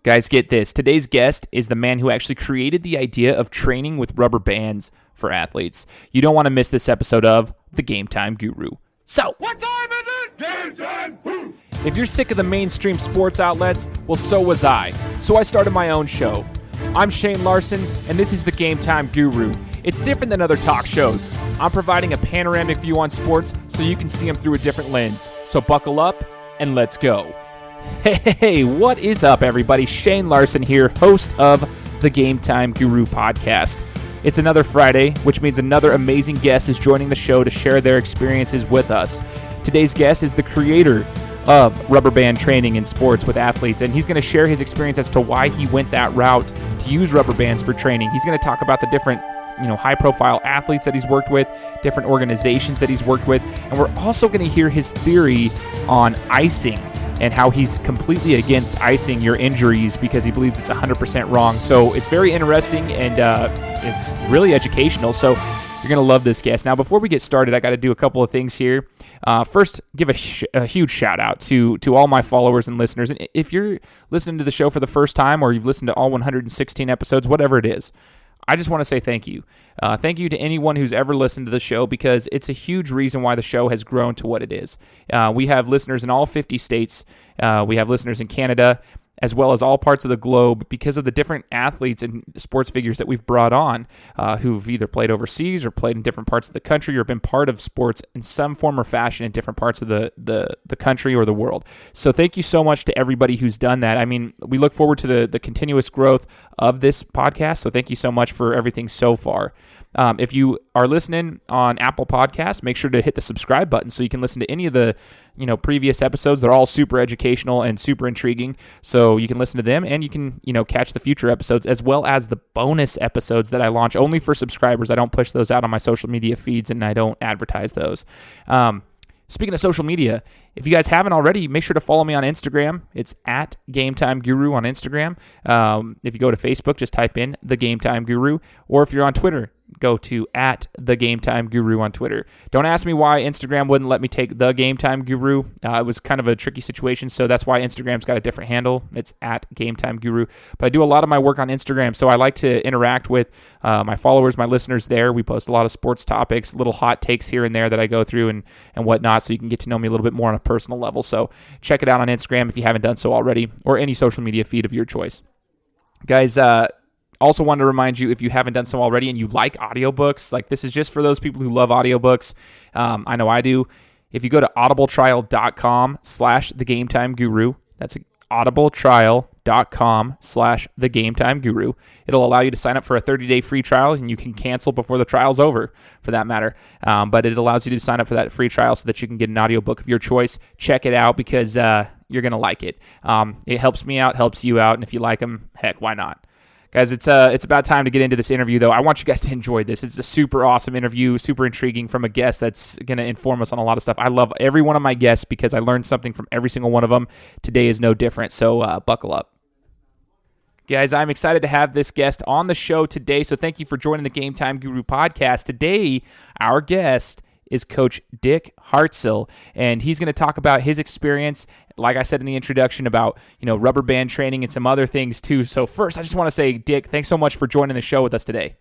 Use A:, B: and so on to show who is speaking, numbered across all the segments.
A: Guys, get this. Today's guest is the man who actually created the idea of training with rubber bands for athletes. You don't want to miss this episode of The Game Time Guru. So,
B: what time is it? Game time! Woo!
A: If you're sick of the mainstream sports outlets, well, so was I. So I started my own show. I'm Shane Larson, and this is The Game Time Guru. It's different than other talk shows. I'm providing a panoramic view on sports so you can see them through a different lens. So buckle up, and let's go. Hey, what is up, everybody? Shane Larson here, host of the Game Time Guru podcast. It's another Friday, which means another amazing guest is joining the show to share their experiences with us. Today's guest is the creator of Rubberband training in sports with athletes, and he's going to share his experience as to why he went that route to use rubber bands for training. He's going to talk about the different high-profile athletes that he's worked with, different organizations that he's worked with, and we're also going to hear his theory on icing and how he's completely against icing your injuries because he believes it's 100% wrong. So it's very interesting and it's really educational. So you're going to love this guest. Now, before we get started, I got to do a couple of things here. First, give a huge shout out to all my followers and listeners. And if you're listening to the show for the first time or you've listened to all 116 episodes, whatever it is, I just want to say thank you. Thank you to anyone who's ever listened to the show because it's a huge reason why the show has grown to what it is. We have listeners in all 50 states. We have listeners in Canada, as well as all parts of the globe because of the different athletes and sports figures that we've brought on who've either played overseas or played in different parts of the country or been part of sports in some form or fashion in different parts of the country or the world. So thank you so much to everybody who's done that. I mean, we look forward to the continuous growth of this podcast, so thank you so much for everything so far. If you are listening on Apple Podcasts, make sure to hit the subscribe button so you can listen to any of the previous episodes. They're all super educational and super intriguing, so you can listen to them and you can catch the future episodes as well as the bonus episodes that I launch only for subscribers. I don't push those out on my social media feeds and I don't advertise those. Speaking of social media, if you guys haven't already, make sure to follow me on Instagram. It's at Game Time Guru on Instagram. If you go to Facebook, just type in The Game Time Guru. Or if you're on Twitter, go to at The Game Time Guru on Twitter. Don't ask me why Instagram wouldn't let me take The Game Time Guru. It was kind of a tricky situation, so that's why Instagram's got a different handle. It's at Game Time Guru. But I do a lot of my work on Instagram, so I like to interact with my followers, my listeners there. We post a lot of sports topics, little hot takes here and there that I go through and whatnot, so you can get to know me a little bit more on a personal level. So check it out on Instagram if you haven't done so already, or any social media feed of your choice. Guys, also wanted to remind you, if you haven't done so already and you like audiobooks, like this is just for those people who love audiobooks. I know I do. If you go to audibletrial.com/thegametimeguru, that's audibletrial.com/thegametimeguru. It'll allow you to sign up for a 30-day free trial, and you can cancel before the trial's over, for that matter. But it allows you to sign up for that free trial so that you can get an audiobook of your choice. Check it out because you're going to like it. It helps me out, helps you out, and if you like them, heck, why not? Guys, it's about time to get into this interview, though. I want you guys to enjoy this. It's a super awesome interview, super intriguing from a guest that's going to inform us on a lot of stuff. I love every one of my guests because I learned something from every single one of them. Today is no different, so buckle up. Guys, I'm excited to have this guest on the show today, so thank you for joining the Game Time Guru podcast. Today, our guest is Coach Dick Hartzell, and he's going to talk about his experience, like I said in the introduction, about rubber band training and some other things too. So first, I just want to say, Dick, thanks so much for joining the show with us today.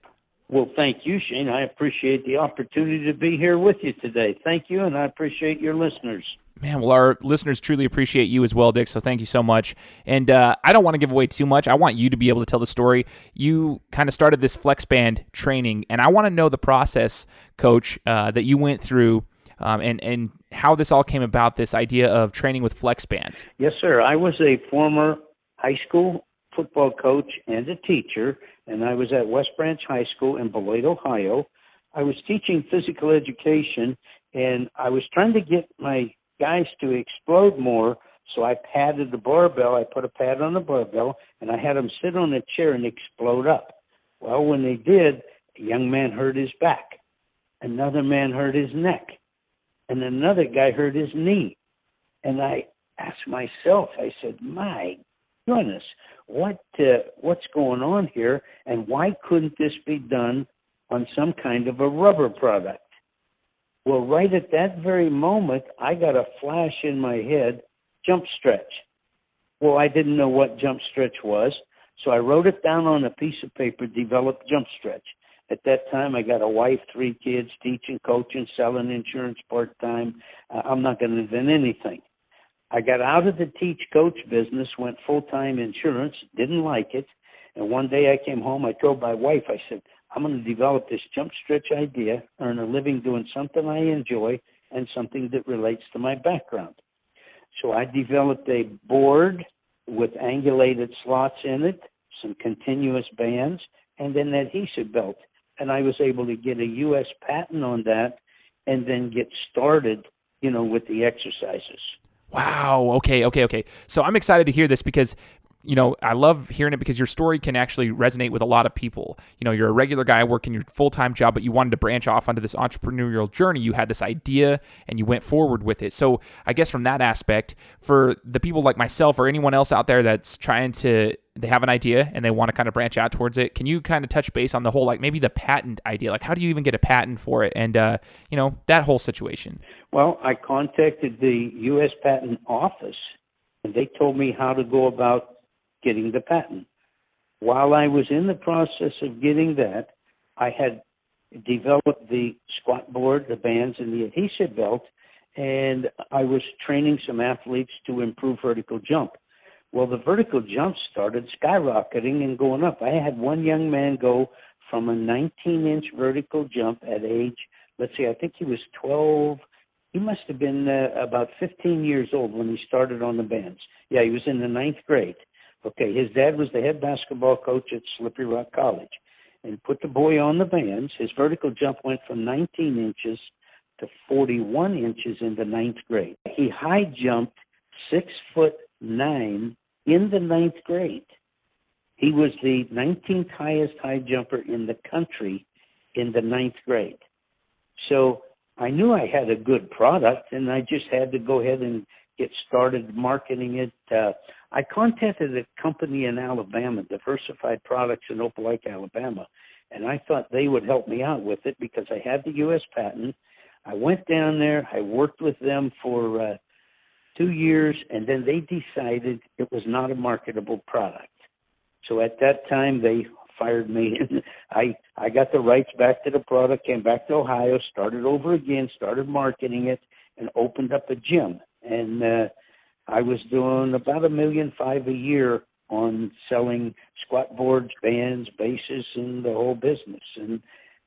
C: Well, thank you, Shane. I appreciate the opportunity to be here with you today. Thank you, and I appreciate your listeners.
A: Man, well, our listeners truly appreciate you as well, Dick, so thank you so much. And I don't want to give away too much. I want you to be able to tell the story. You kind of started this flex band training, and I want to know the process, Coach, that you went through and how this all came about, this idea of training with flex bands.
C: Yes, sir. I was a former high school football coach and a teacher, and I was at West Branch High School in Beloit, Ohio. I was teaching physical education, and I was trying to get my guys to explode more, so I padded the barbell. I put a pad on the barbell, and I had them sit on a chair and explode up. Well, when they did, a young man hurt his back. Another man hurt his neck. And another guy hurt his knee. And I asked myself, I said, my goodness, what's going on here, and why couldn't this be done on some kind of a rubber product? Well, right at that very moment, I got a flash in my head, jump stretch. Well, I didn't know what jump stretch was, so I wrote it down on a piece of paper, developed jump stretch. At that time, I got a wife, 3 kids, teaching, coaching, selling insurance part-time. I'm not going to invent anything. I got out of the teach-coach business, went full-time insurance, didn't like it, and one day I came home, I told my wife, I said, I'm going to develop this jump stretch idea, earn a living doing something I enjoy and something that relates to my background. So I developed a board with angulated slots in it, some continuous bands, and then an adhesive belt. And I was able to get a U.S. patent on that and then get started, with the exercises.
A: Wow. Okay. So I'm excited to hear this because, I love hearing it because your story can actually resonate with a lot of people. You're a regular guy working your full-time job, but you wanted to branch off onto this entrepreneurial journey. You had this idea and you went forward with it. So I guess from that aspect, for the people like myself or anyone else out there that's they have an idea and they want to kind of branch out towards it, can you kind of touch base on the whole, like maybe the patent idea? Like how do you even get a patent for it? And, that whole situation.
C: Well, I contacted the U.S. Patent Office and they told me how to go about getting the patent. While I was in the process of getting that, I had developed the squat board, the bands, and the adhesive belt, and I was training some athletes to improve vertical jump. Well, the vertical jump started skyrocketing and going up. I had one young man go from a 19-inch vertical jump at age, I think he was 12. He must have been about 15 years old when he started on the bands. Yeah, he was in the 9th grade. Okay, his dad was the head basketball coach at Slippery Rock College and put the boy on the bands. His vertical jump went from 19 inches to 41 inches in the 9th grade. He high jumped 6'9" in the 9th grade. He was the 19th highest high jumper in the country in the 9th grade. So I knew I had a good product, and I just had to go ahead and get started marketing it. I contacted a company in Alabama, Diversified Products in Opelika, Alabama, and I thought they would help me out with it because I had the U.S. patent. I went down there. I worked with them for 2 years, and then they decided it was not a marketable product. So at that time, they fired me, and I got the rights back to the product, came back to Ohio, started over again, started marketing it, and opened up a gym. And I was doing about $1.5 million a year on selling squat boards, bands, bases, and the whole business. And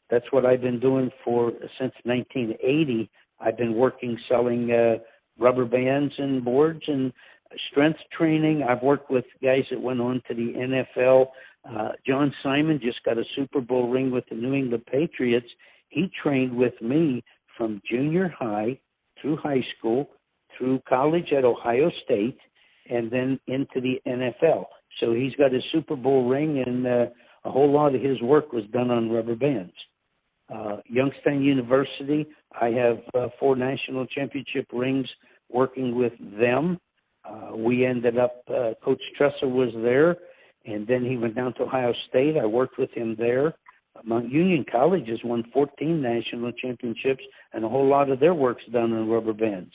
C: that's what I've been doing since 1980. I've been selling rubber bands and boards and strength training. I've worked with guys that went on to the NFL. John Simon just got a Super Bowl ring with the New England Patriots. He trained with me from junior high through high school, through college at Ohio State, and then into the NFL. So he's got a Super Bowl ring, and a whole lot of his work was done on rubber bands. Youngstown University, I have 4 national championship rings working with them. We ended up, Coach Tressa was there, and then he went down to Ohio State. I worked with him there. Mount Union College has won 14 national championships, and a whole lot of their work's done on rubber bands.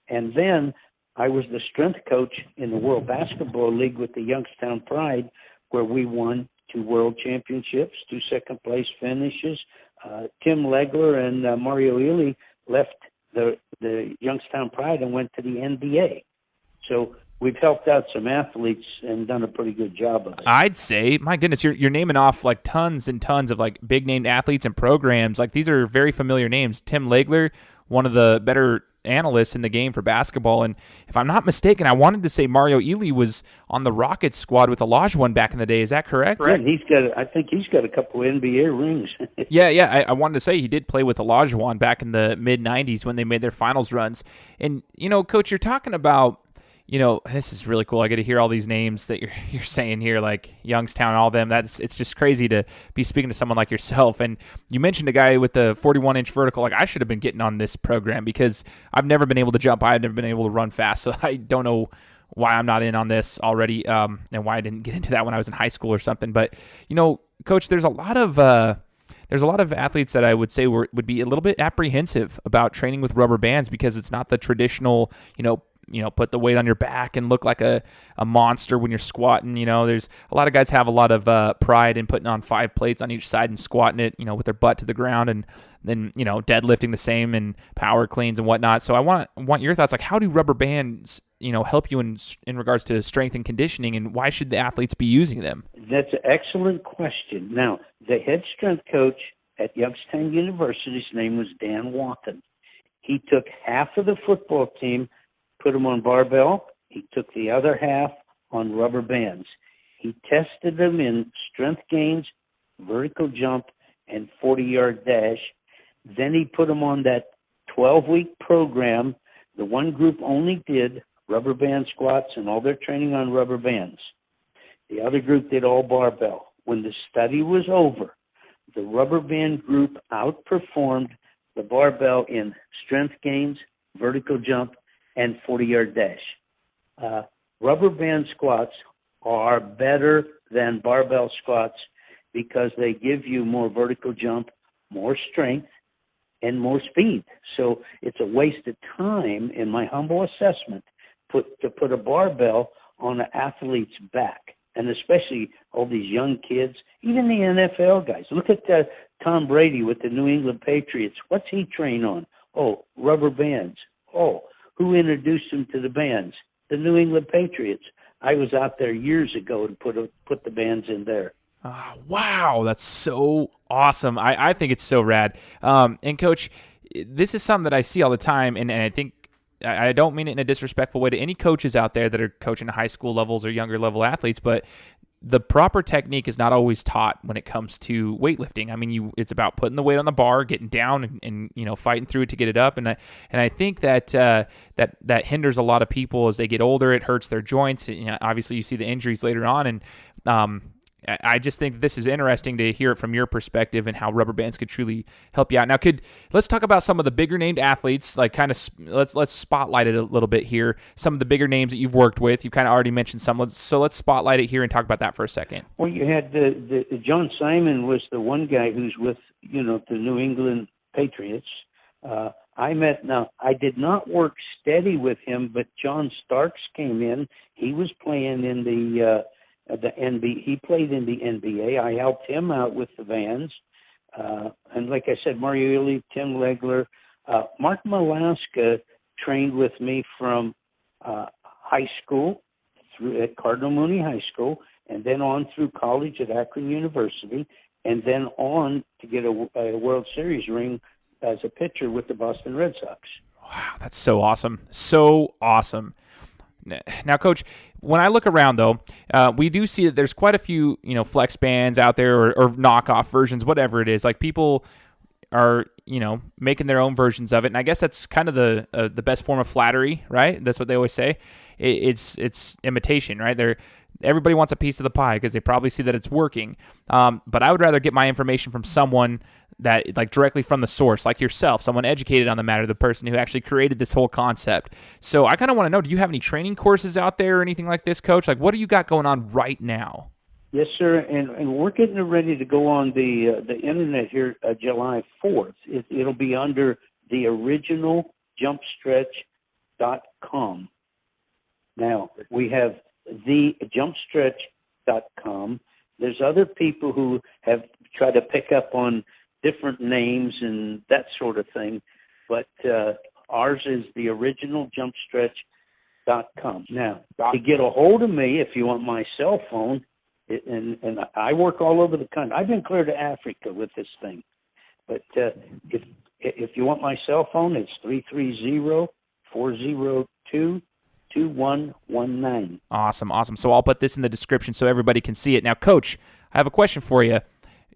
C: And then I was the strength coach in the World Basketball League with the Youngstown Pride, where we won 2 world championships, 2 second-place finishes. Tim Legler and Mario Ely left the Youngstown Pride and went to the NBA. So we've helped out some athletes and done a pretty good job of it.
A: I'd say, my goodness, you're naming off like tons and tons of like big name athletes and programs. Like these are very familiar names. Tim Legler, one of the better analysts in the game for basketball. And if I'm not mistaken, I wanted to say Mario Ely was on the Rockets squad with Olajuwon back in the day. Is that correct?
C: Right. I think he's got a couple of NBA rings.
A: Yeah. I wanted to say he did play with Olajuwon back in the mid-'90s when they made their finals runs. And, Coach, you're talking about, this is really cool. I get to hear all these names that you're saying here, like Youngstown, all them. It's just crazy to be speaking to someone like yourself. And you mentioned a guy with the 41-inch vertical. Like I should have been getting on this program because I've never been able to jump. I've never been able to run fast. So I don't know why I'm not in on this already, and why I didn't get into that when I was in high school or something. But Coach, there's a lot of athletes that I would say would be a little bit apprehensive about training with rubber bands because it's not the traditional, put the weight on your back and look like a monster when you're squatting. There's a lot of guys have a lot of pride in putting on 5 plates on each side and squatting it, with their butt to the ground, and then, deadlifting the same and power cleans and whatnot. So I want your thoughts. Like, how do rubber bands, help you in regards to strength and conditioning, and why should the athletes be using them?
C: That's an excellent question. Now, the head strength coach at Youngstown University, his name was Dan Watson. He took half of the football team, put them on barbell. He took the other half on rubber bands. He tested them in strength gains, vertical jump, and 40-yard dash. Then he put them on that 12-week program. The one group only did rubber band squats and all their training on rubber bands. The other group did all barbell. When the study was over, the rubber band group outperformed the barbell in strength gains, vertical jump, and 40-yard dash. Rubber band squats are better than barbell squats because they give you more vertical jump, more strength, and more speed. So it's a waste of time, in my humble assessment, to put a barbell on an athlete's back, and especially all these young kids, even the NFL guys. Look at Tom Brady with the New England Patriots. What's he train on? Oh, rubber bands. Oh, who introduced him to the bands? The New England Patriots. I was out there years ago to put the bands in there.
A: Oh, wow, that's so awesome. I think it's so rad. And Coach, this is something that I see all the time, and I think I don't mean it in a disrespectful way to any coaches out there that are coaching high school levels or younger level athletes, but the proper technique is not always taught when it comes to weightlifting. I mean, it's about putting the weight on the bar, getting down, and fighting through it to get it up. And I think that that hinders a lot of people as they get older. It hurts their joints. Obviously, you see the injuries later on, and I just think this is interesting to hear it from your perspective and how rubber bands could truly help you out. Now, let's talk about some of the bigger named athletes, like kind of let's spotlight it a little bit here. Some of the bigger names that you've worked with. You kind of already mentioned some. So let's spotlight it here and talk about that for a second.
C: Well, you had the John Simon was the one guy who's with the New England Patriots. I did not work steady with him, but John Starks came in. He was playing in the NBA. He played in the NBA. I helped him out with the Vans. And like I said, Mario Ely, Tim Legler, Mark Malaska trained with me from high school through at Cardinal Mooney High School, and then on through college at Akron University, and then on to get a World Series ring as a pitcher with the Boston Red Sox.
A: Wow, that's so awesome. So awesome. Now, Coach, when I look around, though, we do see that there's quite a few, flex bands out there or knockoff versions, whatever it is. Like, people are, making their own versions of it. And I guess that's kind of the best form of flattery, right? That's what they always say. It's imitation, right? Everybody wants a piece of the pie because they probably see that it's working. But I would rather get my information from someone that, like, directly from the source, like yourself, someone educated on the matter, the person who actually created this whole concept. So I kind of want to know, do you have any training courses out there or anything like this, Coach? Like, what do you got going on right now?
C: Yes, sir, and we're getting ready to go on the internet here July 4th. It'll be under the originaljumpstretch.com. Now, we have thejumpstretch.com. There's other people who have tried to pick up on different names and that sort of thing, but ours is the originaljumpstretch.com. Now, to get a hold of me, if you want my cell phone, and I work all over the country. I've been clear to Africa with this thing, but if you want my cell phone, it's 330-402-2119.
A: Awesome. So I'll put this in the description so everybody can see it. Now, Coach, I have a question for you.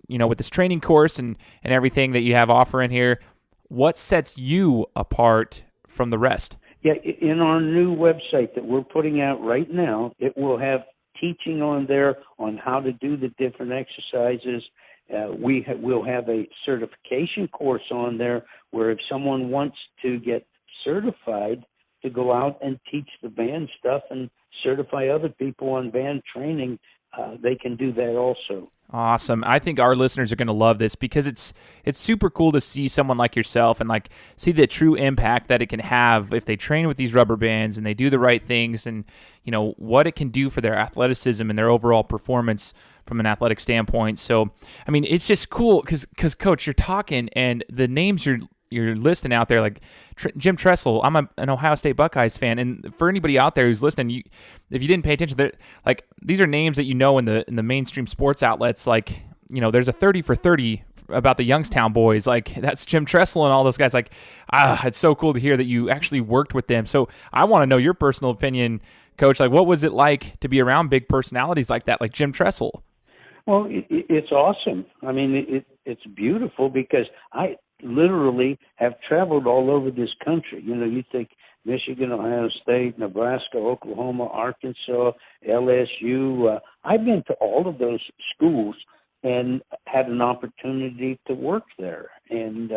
A: With this training course and everything that you have offering here, what sets you apart from the rest?
C: Yeah, in our new website that we're putting out right now, it will have teaching on there on how to do the different exercises. We'll have a certification course on there where if someone wants to get certified to go out and teach the band stuff and certify other people on band training, they can do that also.
A: Awesome. I think our listeners are going to love this because it's super cool to see someone like yourself and like see the true impact that it can have if they train with these rubber bands and they do the right things, and you know what it can do for their athleticism and their overall performance from an athletic standpoint. So, I mean, it's just cool because Coach, you're talking and the names you're listing out there, like Jim Tressel. I'm an Ohio State Buckeyes fan, and for anybody out there who's listening, if you didn't pay attention, like these are names that you know in the mainstream sports outlets. Like, you know, there's a 30 for 30 about the Youngstown boys. Like that's Jim Tressel and all those guys. Like, it's so cool to hear that you actually worked with them. So I want to know your personal opinion, Coach. Like, what was it like to be around big personalities like that, like Jim Tressel?
C: Well, it's awesome. I mean, it's beautiful because I literally have traveled all over this country. You know, you think Michigan, Ohio State, Nebraska, Oklahoma, Arkansas, LSU. I've been to all of those schools and had an opportunity to work there, and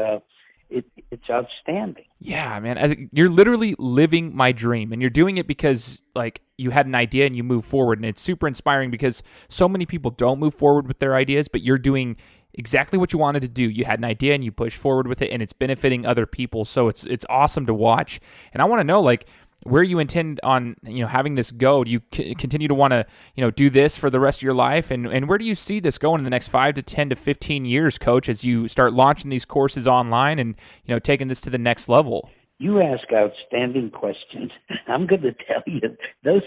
C: it's outstanding.
A: Yeah, man, you're literally living my dream, and you're doing it because like you had an idea and you move forward, and it's super inspiring because so many people don't move forward with their ideas, but you're doing exactly what you wanted to do. You had an idea and you pushed forward with it, and it's benefiting other people. So it's awesome to watch. And I want to know, like, where you intend on, you know, having this go. Do you continue to want to, you know, do this for the rest of your life? And where do you see this going in the next 5 to 10 to 15 years, Coach, as you start launching these courses online and, you know, taking this to the next level?
C: You ask outstanding questions. I'm going to tell you, those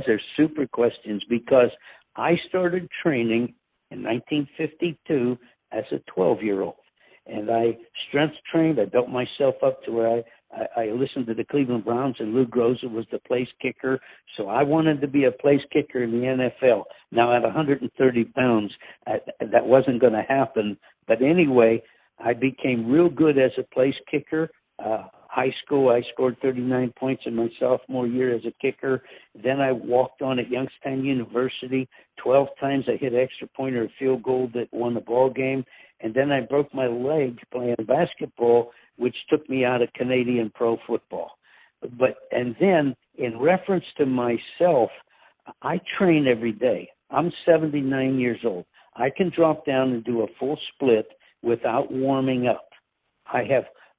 C: are super questions because I started training in 1952 as a 12-year-old. And I strength trained. I built myself up to where I listened to the Cleveland Browns, and Lou Groza was the place kicker. So I wanted to be a place kicker in the NFL. Now, at 130 pounds, that wasn't going to happen. But anyway, I became real good as a place kicker. High school, I scored 39 points in my sophomore year as a kicker. Then I walked on at Youngstown University. 12 times I hit extra point or a field goal that won the ball game. And then I broke my leg playing basketball, which took me out of Canadian pro football. And then in reference to myself, I train every day. I'm 79 years old. I can drop down and do a full split without warming up.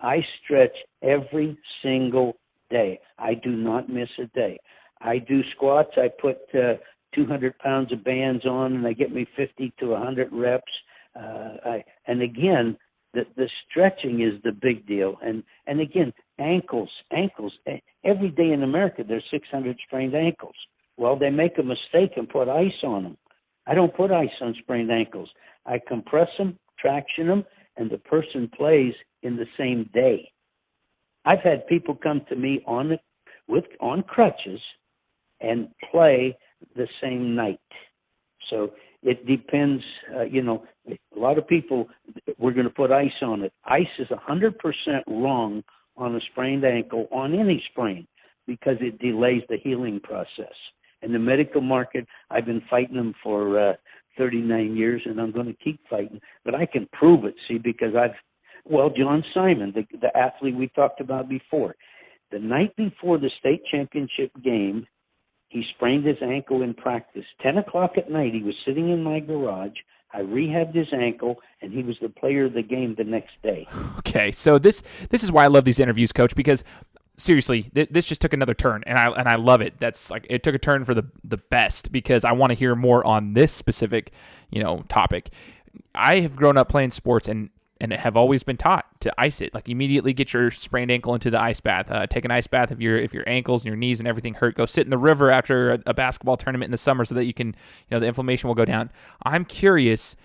C: I stretch every single day. I do not miss a day. I do squats. I put 200 pounds of bands on, and they get me 50 to 100 reps. And again, the stretching is the big deal. And again, ankles. Every day in America, there's 600 sprained ankles. Well, they make a mistake and put ice on them. I don't put ice on sprained ankles. I compress them, traction them, and the person plays in the same day. I've had people come to me on crutches and play the same night. So it depends. A lot of people, we're going to put ice on it. Ice is 100% wrong on a sprained ankle, on any sprain, because it delays the healing process. In the medical market, I've been fighting them for 39 years, and I'm going to keep fighting. But I can prove it, because John Simon, the athlete we talked about before, the night before the state championship game, he sprained his ankle in practice. 10 o'clock at night, he was sitting in my garage. I rehabbed his ankle, and he was the player of the game the next day.
A: Okay, so this is why I love these interviews, Coach, because seriously, this just took another turn, and I love it. That's like, it took a turn for the best, because I want to hear more on this specific, topic. I have grown up playing sports and have always been taught to ice it. Like, immediately get your sprained ankle into the ice bath. Take an ice bath if your ankles and your knees and everything hurt. Go sit in the river after a basketball tournament in the summer so that you can, the inflammation will go down. I'm curious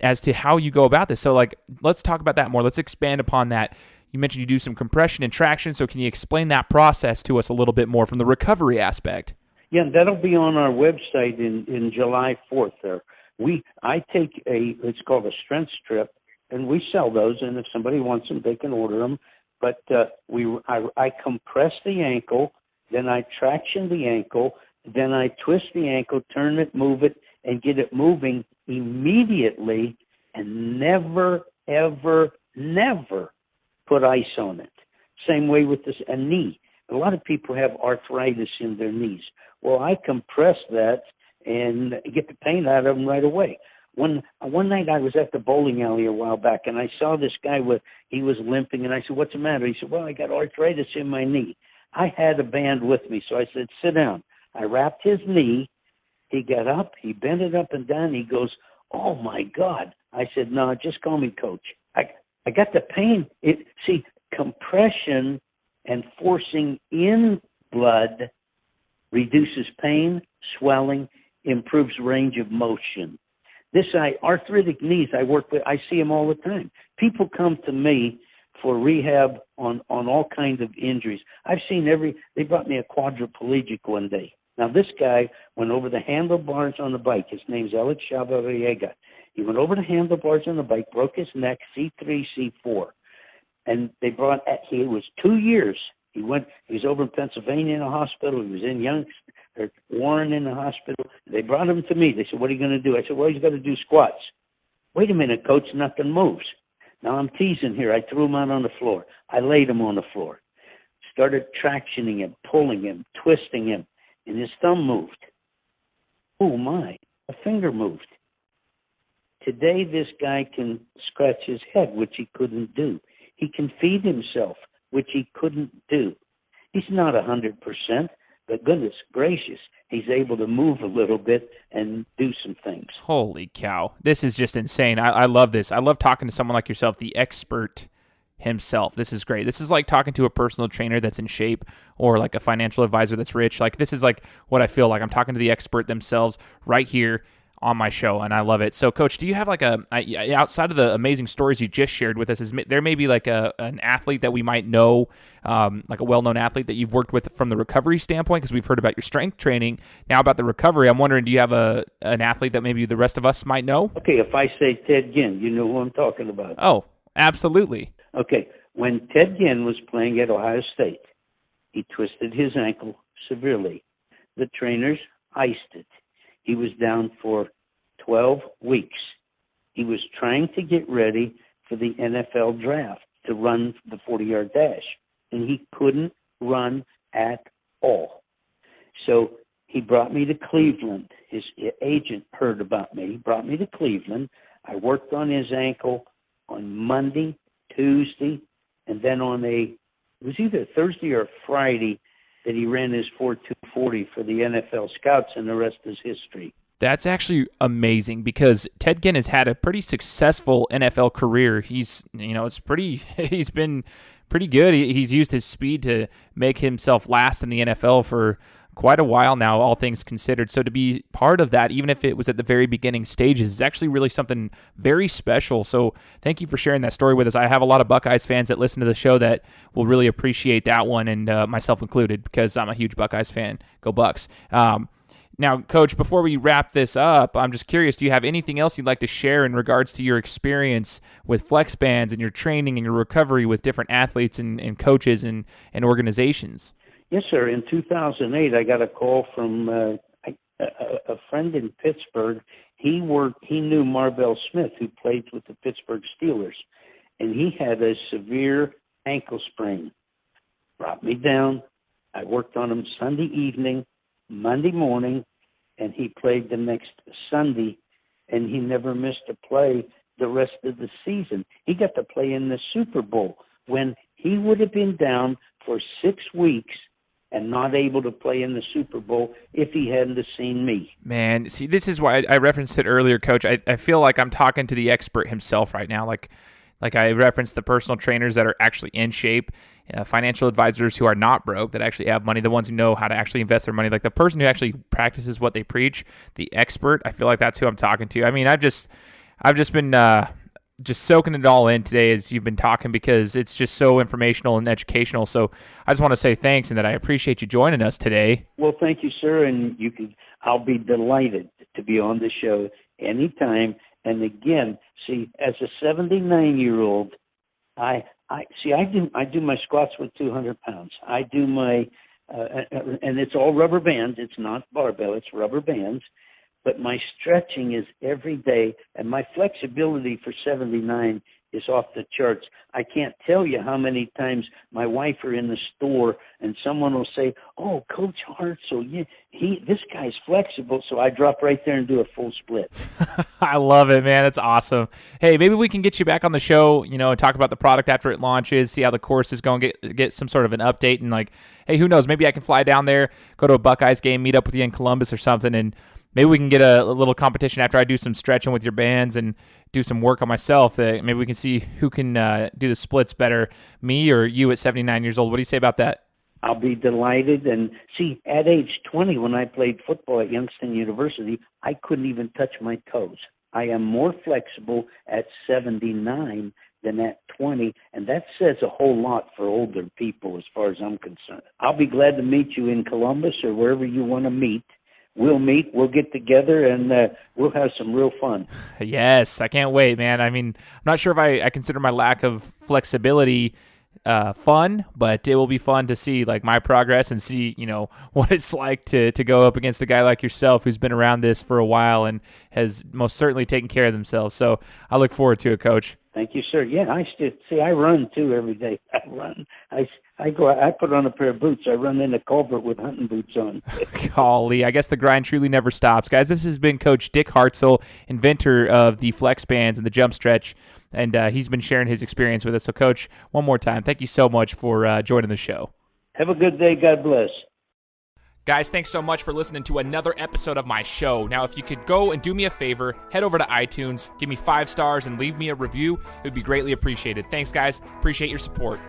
A: as to how you go about this. So, let's talk about that more. Let's expand upon that. You mentioned you do some compression and traction, so can you explain that process to us a little bit more from the recovery aspect?
C: Yeah, that'll be on our website in July 4th there. I take it's called a strength strip, and we sell those, and if somebody wants them, they can order them. But I compress the ankle, then I traction the ankle, then I twist the ankle, turn it, move it, and get it moving immediately, and never, ever, never put ice on it. Same way with a knee. A lot of people have arthritis in their knees. Well, I compress that and get the pain out of them right away. One night I was at the bowling alley a while back, and I saw this guy he was limping, and I said, "What's the matter?" He said, "Well, I got arthritis in my knee." I had a band with me, so I said, "Sit down." I wrapped his knee. He got up, he bent it up and down. He goes, "Oh my God!" I said, "No, just call me Coach." I got the pain. Compression and forcing in blood reduces pain, swelling, improves range of motion. Arthritic knees, I work with, I see them all the time. People come to me for rehab on all kinds of injuries. I've seen they brought me a quadriplegic one day. Now, this guy went over the handlebars on the bike. His name's Alex Chavarriega. He went over the handlebars on the bike, broke his neck, C3, C4. And he was 2 years. He was over in Pennsylvania in a hospital. He was in Warren in the hospital. They brought him to me. They said, "What are you going to do?" I said, "Well, he's got to do squats." "Wait a minute, Coach, nothing moves." Now I'm teasing here. I threw him out on the floor. I laid him on the floor. Started tractioning him, pulling him, twisting him, and his thumb moved. Oh my, a finger moved. Today this guy can scratch his head, which he couldn't do. He can feed himself, which he couldn't do. He's not 100%, but goodness gracious, he's able to move a little bit and do some things.
A: Holy cow. This is just insane. I love this. I love talking to someone like yourself, the expert himself. This is great. This is like talking to a personal trainer that's in shape or like a financial advisor that's rich. Like this is like what I feel like. I'm talking to the expert themselves right here on my show, and I love it. So, Coach, do you have like outside of the amazing stories you just shared with us, there may be like an athlete that we might know, like a well-known athlete that you've worked with from the recovery standpoint, because we've heard about your strength training. Now about the recovery, I'm wondering, do you have an athlete that maybe the rest of us might know?
C: Okay, if I say Ted Ginn, you know who I'm talking about.
A: Oh, absolutely.
C: Okay, when Ted Ginn was playing at Ohio State, he twisted his ankle severely. The trainers iced it. He was down for 12 weeks. He was trying to get ready for the NFL draft to run the 40-yard dash, and he couldn't run at all. So he brought me to Cleveland. His agent heard about me. He brought me to Cleveland. I worked on his ankle on Monday, Tuesday, and then it was either Thursday or Friday that he ran his 4.240 for the NFL scouts, and the rest is history.
A: That's actually amazing because Ted Ginn has had a pretty successful NFL career. He's been pretty good. He's used his speed to make himself last in the NFL for quite a while now, all things considered. So to be part of that, even if it was at the very beginning stages, is actually really something very special. So thank you for sharing that story with us. I have a lot of Buckeyes fans that listen to the show that will really appreciate that one, and myself included, because I'm a huge Buckeyes fan. Go Bucks. Now, Coach, before we wrap this up, I'm just curious, do you have anything else you'd like to share in regards to your experience with flex bands and your training and your recovery with different athletes and coaches and organizations?
C: Yes, sir. In 2008, I got a call from a friend in Pittsburgh. He knew Marvell Smith, who played with the Pittsburgh Steelers, and he had a severe ankle sprain. Brought me down. I worked on him Sunday evening, Monday morning, and he played the next Sunday, and he never missed a play the rest of the season. He got to play in the Super Bowl when he would have been down for 6 weeks and not able to play in the Super Bowl if he hadn't have seen me.
A: Man, see, this is why I referenced it earlier, Coach. I feel like I'm talking to the expert himself right now. Like I referenced the personal trainers that are actually in shape, financial advisors who are not broke, that actually have money, the ones who know how to actually invest their money, like the person who actually practices what they preach, the expert. I feel like that's who I'm talking to. I mean, I've just been just soaking it all in today as you've been talking, because it's just so informational and educational. So I just want to say thanks, and that I appreciate you joining us today.
C: Well, thank you, sir, and I'll be delighted to be on the show anytime. And again, see, as a 79-year-old, I do my squats with 200 pounds. I do my and it's all rubber bands. It's not barbell. It's rubber bands. But my stretching is every day, and my flexibility for 79 is off the charts. I can't tell you how many times my wife are in the store and someone will say, "Oh, Coach Hartzell, yeah, this guy's flexible." So I drop right there and do a full split.
A: I love it, man. That's awesome. Hey, maybe we can get you back on the show, and talk about the product after it launches, see how the course is going, get some sort of an update, and hey, who knows? Maybe I can fly down there, go to a Buckeyes game, meet up with you in Columbus or something, and maybe we can get a little competition after I do some stretching with your bands and do some work on myself. Maybe we can see who can do the splits better, me or you at 79 years old. What do you say about that?
C: I'll be delighted. And see, at age 20, when I played football at Youngstown University, I couldn't even touch my toes. I am more flexible at 79 than at 20, and that says a whole lot for older people as far as I'm concerned. I'll be glad to meet you in Columbus or wherever you want to meet. We'll meet, we'll get together, and we'll have some real fun.
A: Yes, I can't wait, man. I mean, I'm not sure if I consider my lack of flexibility fun, but it will be fun to see my progress and see, what it's like to go up against a guy like yourself who's been around this for a while and has most certainly taken care of themselves. So I look forward to it, Coach.
C: Thank you, sir. Yeah, I run too every day. I run. I put on a pair of boots. I run in the culvert with hunting boots on.
A: Golly, I guess the grind truly never stops. Guys, this has been Coach Dick Hartzell, inventor of the flex bands and the jump stretch, and he's been sharing his experience with us. So, Coach, one more time, thank you so much for joining the show.
C: Have a good day. God bless.
A: Guys, thanks so much for listening to another episode of my show. Now, if you could go and do me a favor, head over to iTunes, give me 5 stars, and leave me a review, it would be greatly appreciated. Thanks, guys. Appreciate your support.